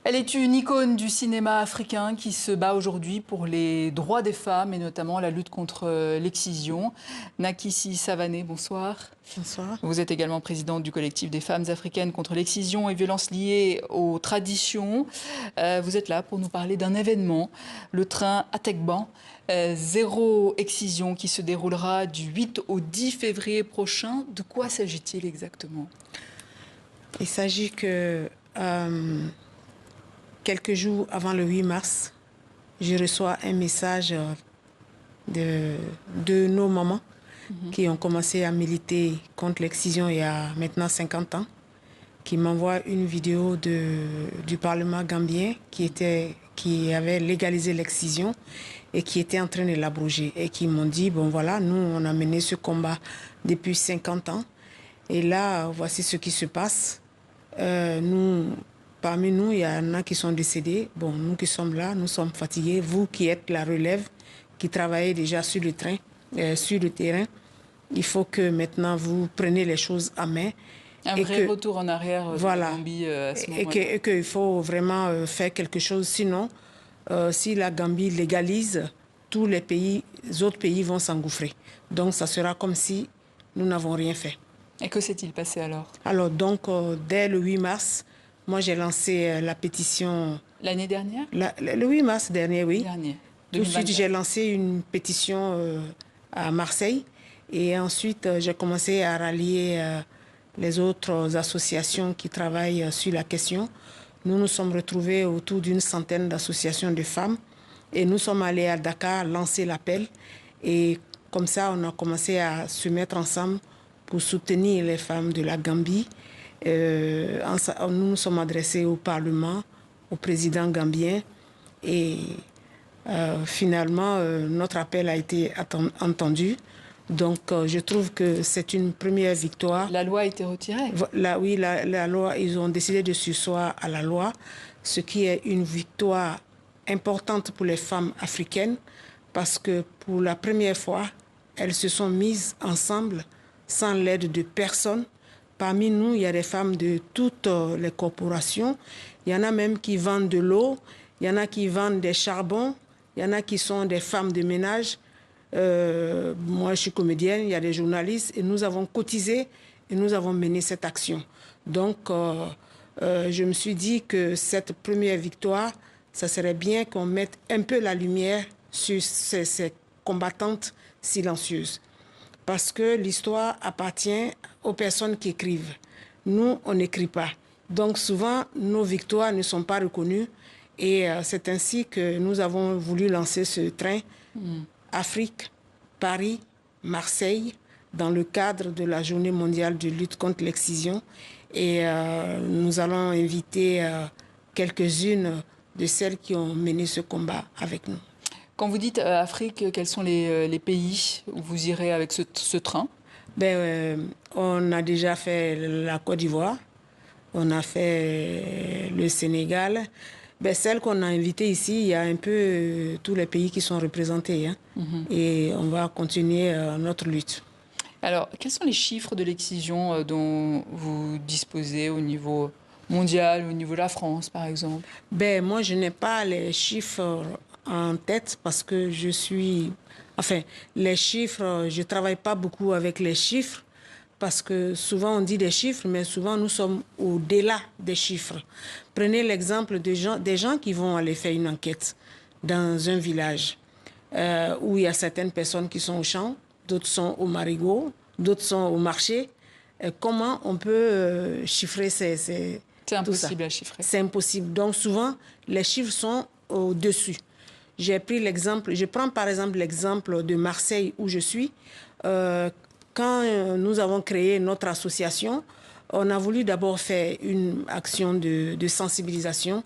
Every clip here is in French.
Elle est une icône du cinéma africain qui se bat aujourd'hui pour les droits des femmes et notamment la lutte contre l'excision. Nakissi Savané, bonsoir. Bonsoir. Vous êtes également présidente du collectif des femmes africaines contre l'excision et violences liées aux traditions. Vous êtes là pour nous parler d'un événement, le train Atekban, zéro excision, qui se déroulera du 8 au 10 février prochain. De quoi s'agit-il exactement? Il s'agit que quelques jours avant le 8 mars, je reçois un message de nos mamans qui ont commencé à militer contre l'excision il y a maintenant 50 ans, qui m'envoient une vidéo du Parlement gambien qui avait légalisé l'excision et qui était en train de l'abroger. Et qui m'ont dit, bon voilà, nous on a mené ce combat depuis 50 ans et là, voici ce qui se passe. Parmi nous, il y en a qui sont décédés. Bon, nous qui sommes là, nous sommes fatigués. Vous qui êtes la relève, qui travaillez déjà sur le terrain, il faut que maintenant vous preniez les choses en main. Un vrai retour en arrière voilà, de Gambie à ce moment-là. Et qu'il faut vraiment faire quelque chose. Sinon, si la Gambie légalise, tous les autres pays vont s'engouffrer. Donc, ça sera comme si nous n'avons rien fait. Et que s'est-il passé alors? Alors, donc, dès le 8 mars, moi, j'ai lancé la pétition... L'année dernière? Le 8 mars dernier, oui. Tout de suite, 2024. j'ai lancé une pétition à Marseille. Et ensuite, j'ai commencé à rallier les autres associations qui travaillent sur la question. Nous nous sommes retrouvés autour d'une centaine d'associations de femmes. Et nous sommes allés à Dakar lancer l'appel. Et comme ça, on a commencé à se mettre ensemble pour soutenir les femmes de la Gambie. Nous nous sommes adressés au Parlement, au président gambien et finalement notre appel a été entendu. Donc je trouve que c'est une première victoire. La loi a été retirée? Oui, la loi, ils ont décidé de surseoir à la loi, ce qui est une victoire importante pour les femmes africaines parce que pour la première fois, elles se sont mises ensemble sans l'aide de personne. Parmi nous, il y a des femmes de toutes les corporations. Il y en a même qui vendent de l'eau, il y en a qui vendent des charbons, il y en a qui sont des femmes de ménage. Moi, je suis comédienne, il y a des journalistes et nous avons cotisé et nous avons mené cette action. Donc, je me suis dit que cette première victoire, ça serait bien qu'on mette un peu la lumière sur ces combattantes silencieuses. Parce que l'histoire appartient aux personnes qui écrivent. Nous, on n'écrit pas. Donc souvent, nos victoires ne sont pas reconnues. Et c'est ainsi que nous avons voulu lancer ce train Afrique, Paris, Marseille, dans le cadre de la Journée mondiale de lutte contre l'excision. Et nous allons inviter quelques-unes de celles qui ont mené ce combat avec nous. Quand vous dites Afrique, quels sont les pays où vous irez avec ce train? On a déjà fait la Côte d'Ivoire, on a fait le Sénégal. Celles qu'on a invitées ici, il y a un peu tous les pays qui sont représentés. Et on va continuer notre lutte. Alors, quels sont les chiffres de l'excision dont vous disposez au niveau mondial, au niveau de la France, par exemple? Moi, je n'ai pas les chiffres en tête parce que je suis... Enfin, les chiffres, je ne travaille pas beaucoup avec les chiffres parce que souvent on dit des chiffres, mais souvent nous sommes au-delà des chiffres. Prenez l'exemple des gens qui vont aller faire une enquête dans un village où il y a certaines personnes qui sont au champ, d'autres sont au marigot, d'autres sont au marché. Comment on peut chiffrer C'est impossible à chiffrer. C'est impossible. Donc souvent, les chiffres sont au-dessus. Je prends par exemple l'exemple de Marseille où je suis. Quand nous avons créé notre association, on a voulu d'abord faire une action de sensibilisation.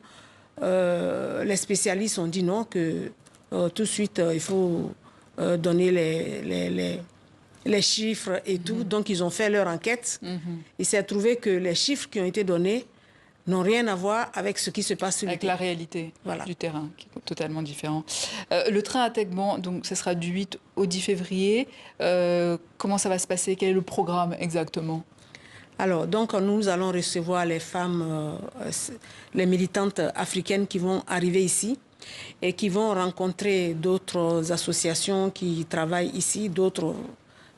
Les spécialistes ont dit non, que tout de suite, il faut donner les chiffres et tout. Donc, ils ont fait leur enquête. Il s'est trouvé que les chiffres qui ont été donnés n'ont rien à voir avec ce qui se passe sur le terrain. Avec la réalité du terrain, qui est totalement différent. Le train Atekban, donc, ce sera du 8 au 10 février. Comment ça va se passer? Quel est le programme exactement? Alors, donc, nous allons recevoir les femmes, les militantes africaines qui vont arriver ici et qui vont rencontrer d'autres associations qui travaillent ici, d'autres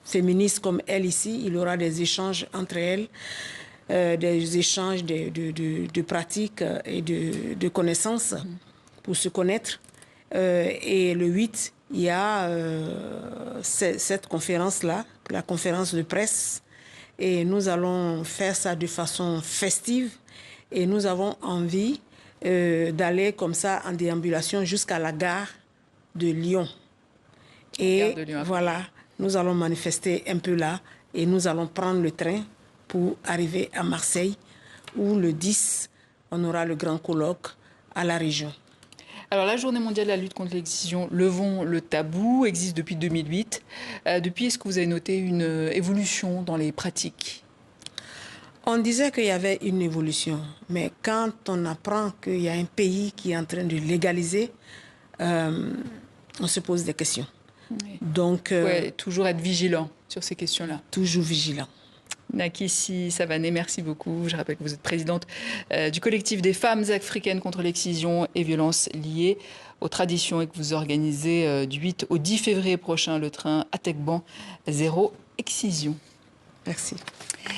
féministes comme elles ici. Il y aura des échanges entre elles, des échanges de pratiques et de connaissances pour se connaître. Et le 8, il y a cette conférence-là, la conférence de presse. Et nous allons faire ça de façon festive. Et nous avons envie d'aller comme ça en déambulation jusqu'à la gare de Lyon. Et voilà, nous allons manifester un peu là. Et nous allons prendre le train pour arriver à Marseille, où le 10, on aura le grand colloque à la région. Alors, la Journée mondiale de la lutte contre l'excision, Levons le tabou, existe depuis 2008. Depuis, est-ce que vous avez noté une évolution dans les pratiques? On disait qu'il y avait une évolution, mais quand on apprend qu'il y a un pays qui est en train de légaliser, on se pose des questions. Oui. Donc, toujours être vigilant sur ces questions-là. Toujours vigilant. Nakissi Savané, merci beaucoup. Je rappelle que vous êtes présidente du collectif des femmes africaines contre l'excision et violences liées aux traditions et que vous organisez du 8 au 10 février prochain le train Atekban Zéro Excision. Merci.